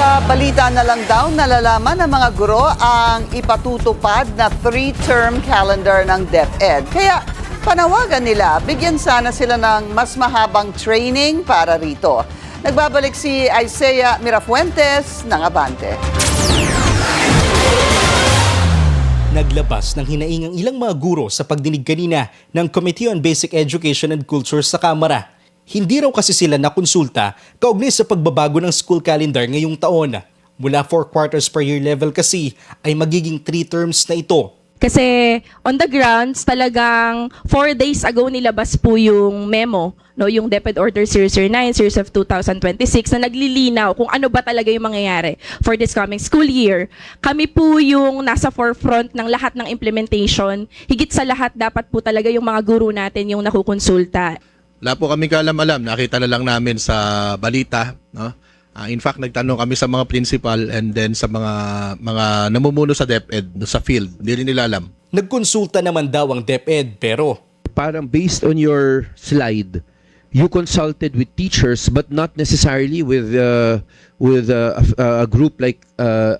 Sa balita na lang daw, nalalaman ng mga guro ang ipatutupad na 3-term calendar ng DepEd. Kaya panawagan nila, bigyan sana sila ng mas mahabang training para rito. Nagbabalik si Isaiah Mirafuentes ng Abante. Naglabas ng hinaing ang ilang mga guro sa pagdinig kanina ng Committee on Basic Education and Culture sa Kamara. Hindi raw kasi sila nakonsulta kaugnay sa pagbabago ng school calendar ngayong taon. Mula 4 quarters per year level kasi ay magiging 3 terms na ito. Kasi on the grounds, talagang 4 days ago nilabas po yung memo, no, yung DepEd Order 009, Series of 2026, na naglilinaw kung ano ba talaga yung mangyayari for this coming school year. Kami po yung nasa forefront ng lahat ng implementation. Higit sa lahat, dapat po talaga yung mga guro natin yung nakukonsulta. Wala po kami kaalam-alam, nakita na lang namin sa balita, no? In fact, nagtanong kami sa mga principal and then sa mga namumuno sa DepEd sa field. Hindi rin nila alam. Nagkonsulta naman daw ang DepEd pero Parang based on your slide, you consulted with teachers but not necessarily with a group like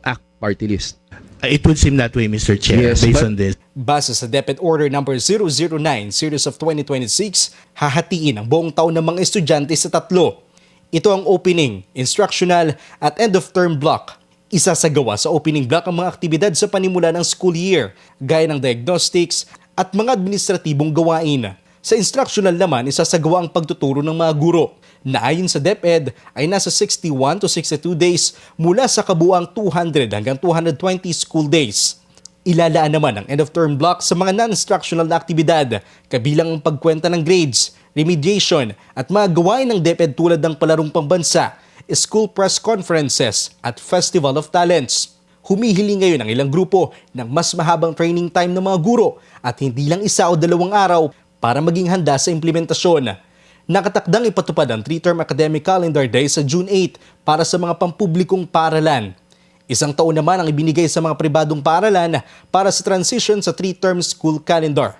ACT Party List. It would seem that way, Mr. Chair, Yes, based but- on this. base sa DepEd Order number 009 Series of 2026, hahatiin ang buong taon ng mga estudyante sa 3. Ito ang opening, instructional at end of term block. Isasagawa sa opening block ang mga aktibidad sa panimula ng school year, gaya ng diagnostics at mga administratibong gawain. Sa instructional naman, isasagawa ang pagtuturo ng mga guro na ayon sa DepEd ay nasa 61 to 62 days mula sa kabuuang 200 hanggang 220 school days. Ilalaan naman ang end-of-term block sa mga non-instructional na aktibidad, kabilang ang pagkwenta ng grades, remediation at mga gawain ng DepEd tulad ng palarong pambansa, school press conferences at Festival of Talents. Humihiling ngayon ang ilang grupo ng mas mahabang training time ng mga guro at hindi lang 1 o 2 araw para maging handa sa implementasyon. Nakatakdang ipatupad ang 3-term academic calendar day sa June 8 para sa mga pampublikong paaralan. 1 taon naman ang ibinigay sa mga pribadong paaralan para sa transition sa 3-term school calendar.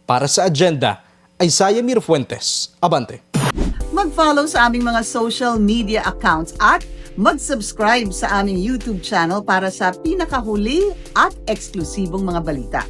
Para sa agenda, Isaiah Mirafuentes, Abante. Mag-follow sa aming mga social media accounts at mag-subscribe sa aming YouTube channel para sa pinakahuli at eksklusibong mga balita.